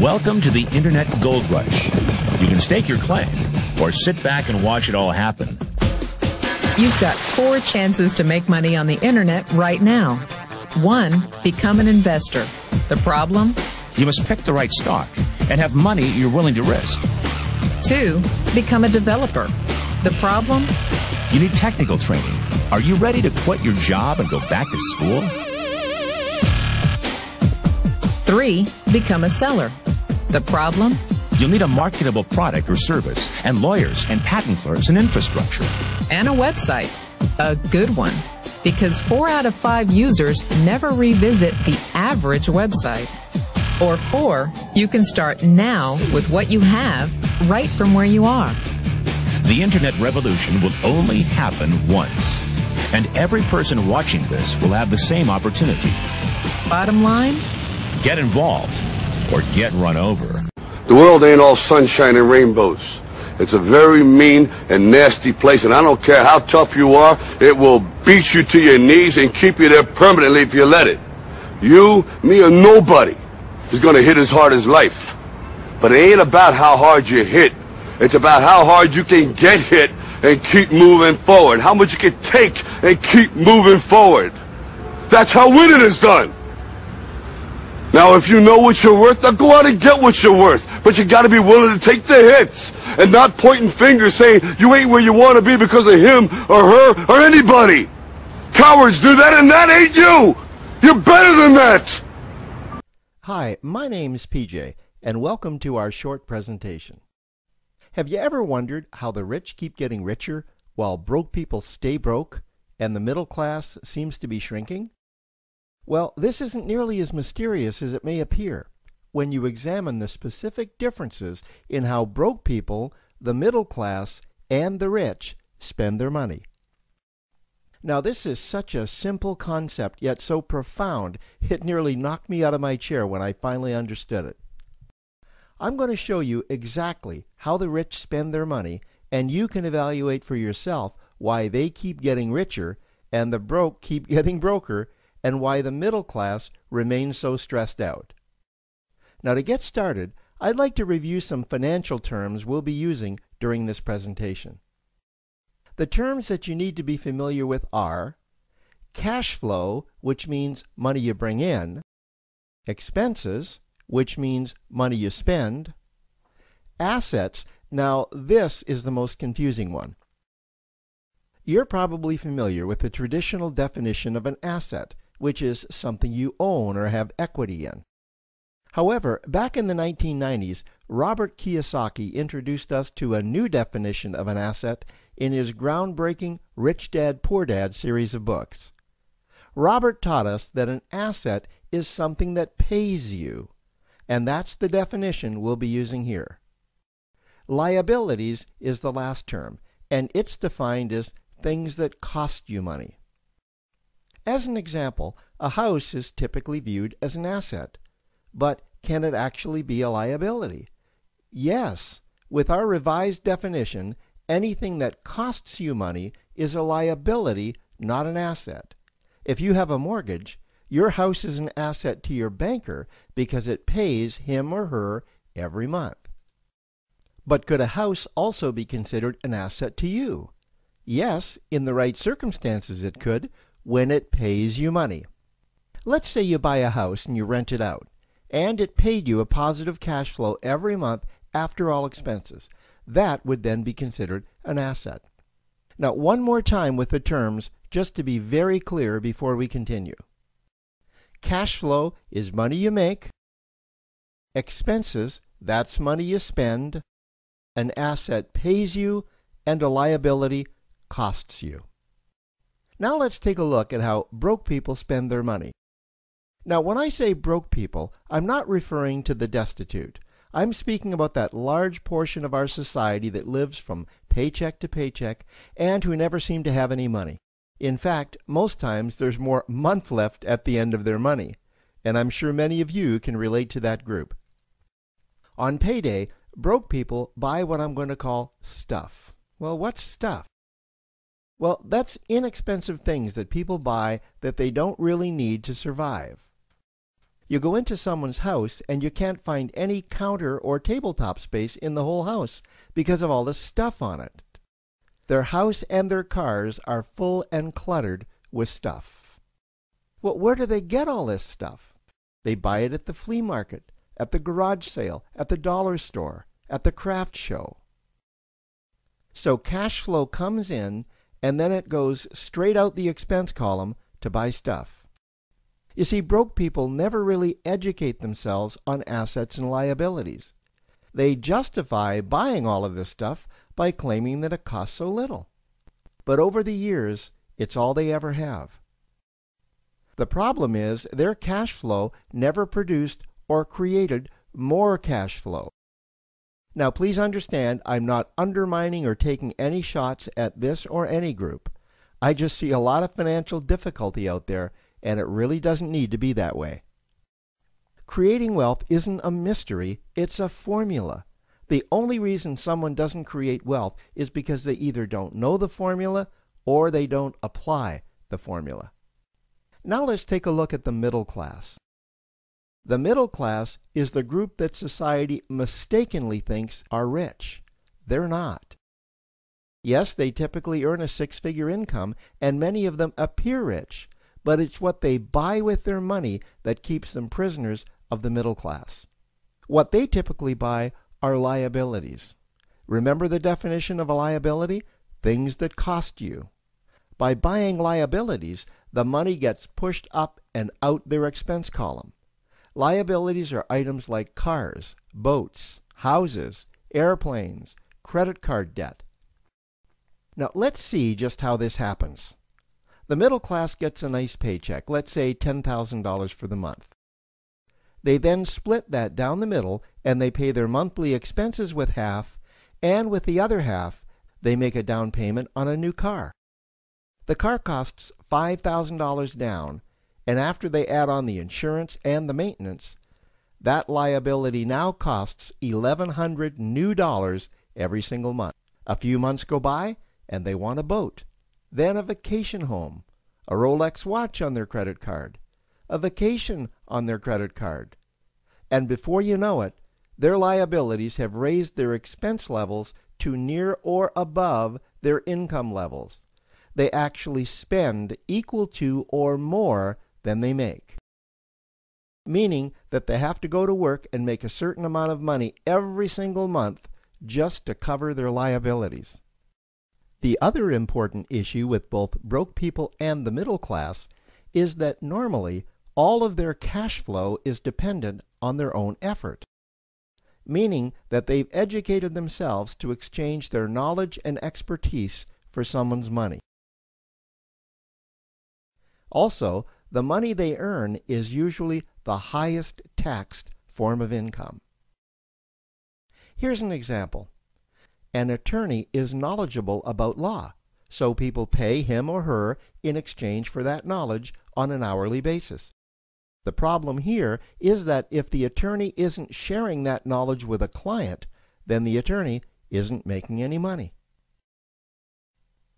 Welcome to the Internet Gold Rush. You can stake your claim or sit back and watch it all happen. You've got 4 chances to make money on the Internet right now. 1, become an investor. The problem? You must pick the right stock and have money you're willing to risk. 2, become a developer. The problem? You need technical training. Are you ready to quit your job and go back to school? 3, become a seller. The problem? You'll need a marketable product or service, and lawyers and patent clerks and infrastructure. And a website. A good one. Because 4 out of 5 users never revisit the average website. Or 4, you can start now with what you have right from where you are. The Internet revolution will only happen once. And every person watching this will have the same opportunity. Bottom line? Get involved or get run over. The world ain't all sunshine and rainbows. It's a very mean and nasty place, and I don't care how tough you are, it will beat you to your knees and keep you there permanently if you let it. You, me, or nobody is gonna hit as hard as life. But it ain't about how hard you hit. It's about how hard you can get hit and keep moving forward. How much you can take and keep moving forward. That's how winning is done. Now, if you know what you're worth, now go out and get what you're worth. But you gotta be willing to take the hits and not pointing fingers saying you ain't where you want to be because of him or her or anybody. Cowards do that, and that ain't you. You're better than that. Hi, my name's PJ, and welcome to our short presentation. Have you ever wondered how the rich keep getting richer while broke people stay broke and the middle class seems to be shrinking? Well, this isn't nearly as mysterious as it may appear when you examine the specific differences in how broke people, the middle class, and the rich spend their money. Now, this is such a simple concept, yet so profound, it nearly knocked me out of my chair when I finally understood it. I'm going to show you exactly how the rich spend their money, and you can evaluate for yourself why they keep getting richer and the broke keep getting broker, and why the middle class remains so stressed out. Now, to get started, I'd like to review some financial terms we'll be using during this presentation. The terms that you need to be familiar with are cash flow, which means money you bring in, expenses, which means money you spend, assets. Now, this is the most confusing one. You're probably familiar with the traditional definition of an asset, which is something you own or have equity in. However, back in the 1990s, Robert Kiyosaki introduced us to a new definition of an asset in his groundbreaking Rich Dad, Poor Dad series of books. Robert taught us that an asset is something that pays you, and that's the definition we'll be using here. Liabilities is the last term, and it's defined as things that cost you money. As an example, a house is typically viewed as an asset. But can it actually be a liability? Yes. With our revised definition, anything that costs you money is a liability, not an asset. If you have a mortgage, your house is an asset to your banker because it pays him or her every month. But could a house also be considered an asset to you? Yes, in the right circumstances it could, when it pays you money. Let's say you buy a house and you rent it out, and it paid you a positive cash flow every month after all expenses. That would then be considered an asset. Now, one more time with the terms, just to be very clear before we continue. Cash flow is money you make. Expenses, that's money you spend. An asset pays you, and a liability costs you. Now let's take a look at how broke people spend their money. Now, when I say broke people, I'm not referring to the destitute. I'm speaking about that large portion of our society that lives from paycheck to paycheck and who never seem to have any money. In fact, most times there's more month left at the end of their money, and I'm sure many of you can relate to that group. On payday, broke people buy what I'm going to call stuff. Well, what's stuff? Well, that's inexpensive things that people buy that they don't really need to survive. You go into someone's house and you can't find any counter or tabletop space in the whole house because of all the stuff on it. Their house and their cars are full and cluttered with stuff. Well, where do they get all this stuff? They buy it at the flea market, at the garage sale, at the dollar store, at the craft show. So cash flow comes in and then it goes straight out the expense column to buy stuff. You see, broke people never really educate themselves on assets and liabilities. They justify buying all of this stuff by claiming that it costs so little. But over the years, it's all they ever have. The problem is their cash flow never produced or created more cash flow. Now, please understand, I'm not undermining or taking any shots at this or any group. I just see a lot of financial difficulty out there, and it really doesn't need to be that way. Creating wealth isn't a mystery, it's a formula. The only reason someone doesn't create wealth is because they either don't know the formula or they don't apply the formula. Now let's take a look at the middle class. The middle class is the group that society mistakenly thinks are rich. They're not. Yes, they typically earn a six-figure income, and many of them appear rich, but it's what they buy with their money that keeps them prisoners of the middle class. What they typically buy are liabilities. Remember the definition of a liability? Things that cost you. By buying liabilities, the money gets pushed up and out their expense column. Liabilities are items like cars, boats, houses, airplanes, credit card debt. Now let's see just how this happens. The middle class gets a nice paycheck, let's say $10,000 for the month. They then split that down the middle and they pay their monthly expenses with half, and with the other half, they make a down payment on a new car. The car costs $5,000 down, and after they add on the insurance and the maintenance, that liability now costs $1,100 new dollars every single month. A few months go by, and they want a boat, then a vacation home, a Rolex watch on their credit card, a vacation on their credit card. And before you know it, their liabilities have raised their expense levels to near or above their income levels. They actually spend equal to or more than they make. Meaning that they have to go to work and make a certain amount of money every single month just to cover their liabilities. The other important issue with both broke people and the middle class is that normally all of their cash flow is dependent on their own effort. Meaning that they've educated themselves to exchange their knowledge and expertise for someone's money. Also, the money they earn is usually the highest taxed form of income. Here's an example. An attorney is knowledgeable about law, so people pay him or her in exchange for that knowledge on an hourly basis. The problem here is that if the attorney isn't sharing that knowledge with a client, then the attorney isn't making any money.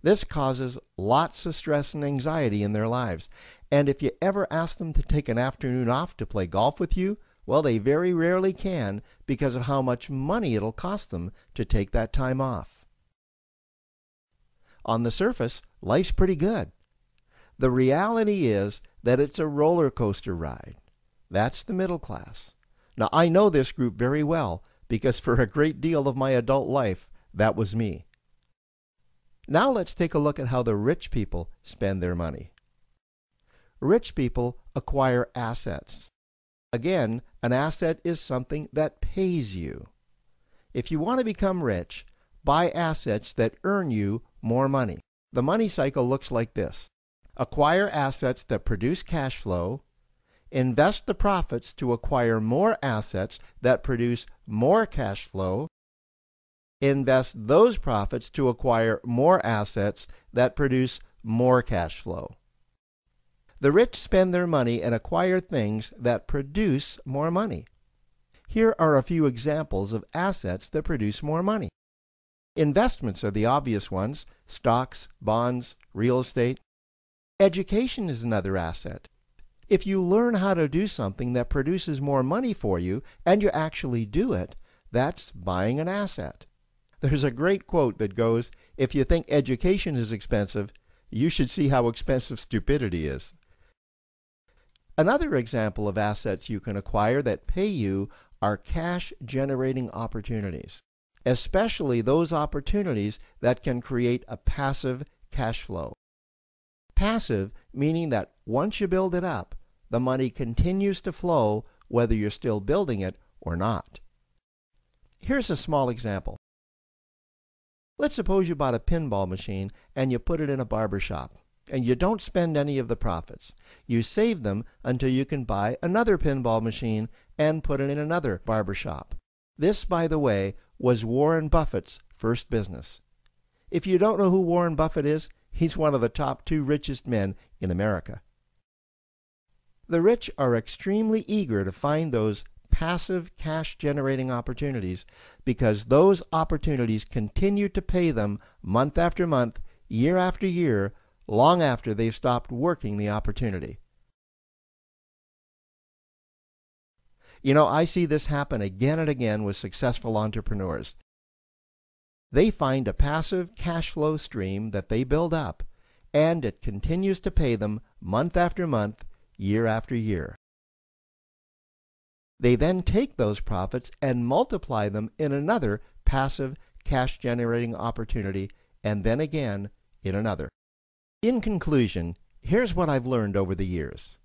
This causes lots of stress and anxiety in their lives, and if you ever ask them to take an afternoon off to play golf with you, well, they very rarely can because of how much money it'll cost them to take that time off. On the surface, life's pretty good. The reality is that it's a roller coaster ride. That's the middle class. Now, I know this group very well because for a great deal of my adult life, that was me. Now let's take a look at how the rich people spend their money. Rich people acquire assets. Again, an asset is something that pays you. If you want to become rich, buy assets that earn you more money. The money cycle looks like this. Acquire assets that produce cash flow, invest the profits to acquire more assets that produce more cash flow, invest those profits to acquire more assets that produce more cash flow. The rich spend their money and acquire things that produce more money. Here are a few examples of assets that produce more money. Investments are the obvious ones: stocks, bonds, real estate. Education is another asset. If you learn how to do something that produces more money for you and you actually do it, that's buying an asset. There's a great quote that goes, "If you think education is expensive, you should see how expensive stupidity is." Another example of assets you can acquire that pay you are cash-generating opportunities, especially those opportunities that can create a passive cash flow. Passive meaning that once you build it up, the money continues to flow whether you're still building it or not. Here's a small example. Let's suppose you bought a pinball machine and you put it in a barber shop, and you don't spend any of the profits. You save them until you can buy another pinball machine and put it in another barber shop. This, by the way, was Warren Buffett's first business. If you don't know who Warren Buffett is, he's one of the top 2 richest men in America. The rich are extremely eager to find those passive cash-generating opportunities because those opportunities continue to pay them month after month, year after year, long after they've stopped working the opportunity. You know, I see this happen again and again with successful entrepreneurs. They find a passive cash flow stream that they build up, and it continues to pay them month after month, year after year. They then take those profits and multiply them in another passive cash-generating opportunity, and then again in another. In conclusion, here's what I've learned over the years.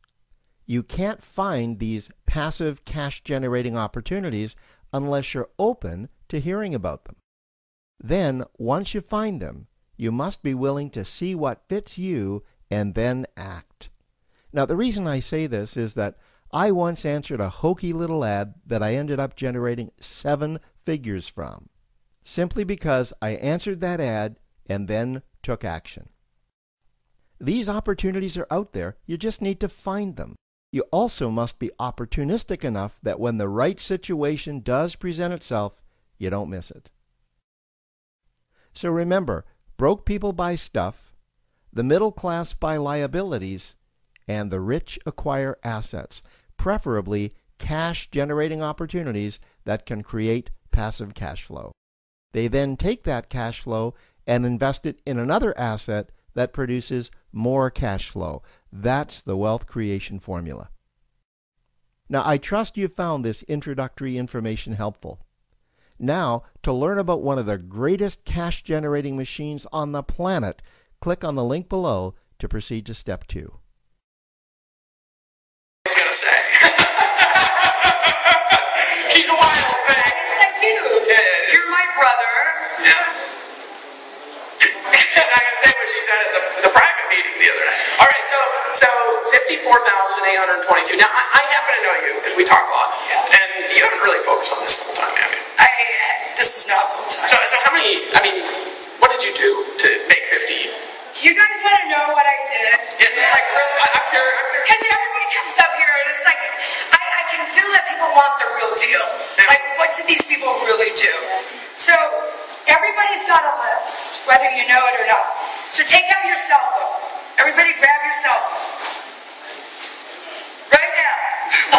You can't find these passive cash-generating opportunities unless you're open to hearing about them. Then, once you find them, you must be willing to see what fits you and then act. Now, the reason I say this is that I once answered a hokey little ad that I ended up generating 7 figures from, simply because I answered that ad and then took action. These opportunities are out there, you just need to find them. You also must be opportunistic enough that when the right situation does present itself, you don't miss it. So remember, broke people buy stuff, the middle class buy liabilities, and the rich acquire assets, preferably cash-generating opportunities that can create passive cash flow. They then take that cash flow and invest it in another asset that produces more cash flow. That's the wealth creation formula. Now, I trust you found this introductory information helpful. Now, to learn about one of the greatest cash-generating machines on the planet, click on the link below to proceed to step 2. I was going to say. She's a wild thing. It's like you. Yeah. You're my brother. Yeah. She's not going to say what she said at the private meeting the other night. All right, so 54,822. Now, I happen to know you because we talk a lot. Yeah. And you haven't really focused on this full time, have you? This is not full time. So how many, what did you do to make 50? You guys want to know what I did? Yeah. Like, really? I'm curious. Because everybody comes up here and it's like, I can feel that people want the real deal. Yeah. Like, what do these people really do? So, everybody's got a list, whether you know it or not. So take out your cell phone. Everybody grab your cell phone. Right now.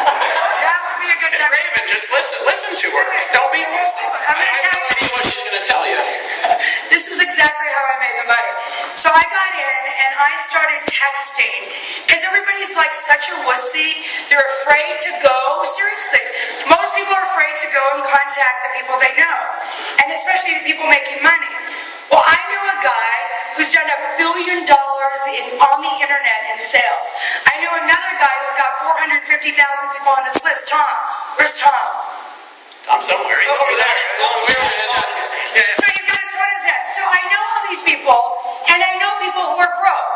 That would be a good time. Raven, just listen to her. Don't be listening. I'm going to tell I know what she's going to tell you. This is exactly how I made the money. So I got in and I started texting because everybody's like such a wussy. They're afraid to go. Seriously, most people are afraid to go and contact the people they know, and especially the people making money. Well, I knew a guy who's done $1 billion on the internet in sales. I knew another guy who's got 450,000 people on his list. Tom, where's Tom? Tom's somewhere. He's over there. Yeah. So he's got his phone in his head. So I know all these people, and I know people who are broke.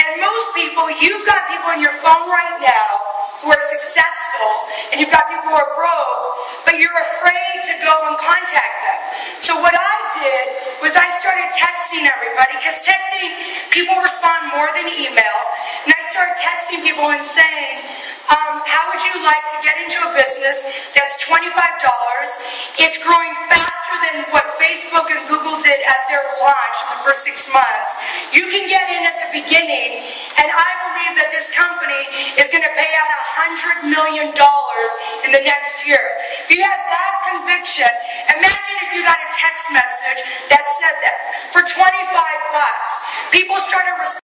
And most people, you've got people on your phone right now who are successful, and you've got people who are broke, but you're afraid to go and contact them. So what I did was I started texting everybody, because texting, people respond more than email, and I started texting people and saying, How would you like to get into a business that's $25? It's growing faster than what Facebook and Google did at their launch in the first 6 months. You can get in at the beginning, and I believe that this company is going to pay out $100 million in the next year. If you have that conviction, imagine if you got a text message that said that for 25 bucks. People started responding.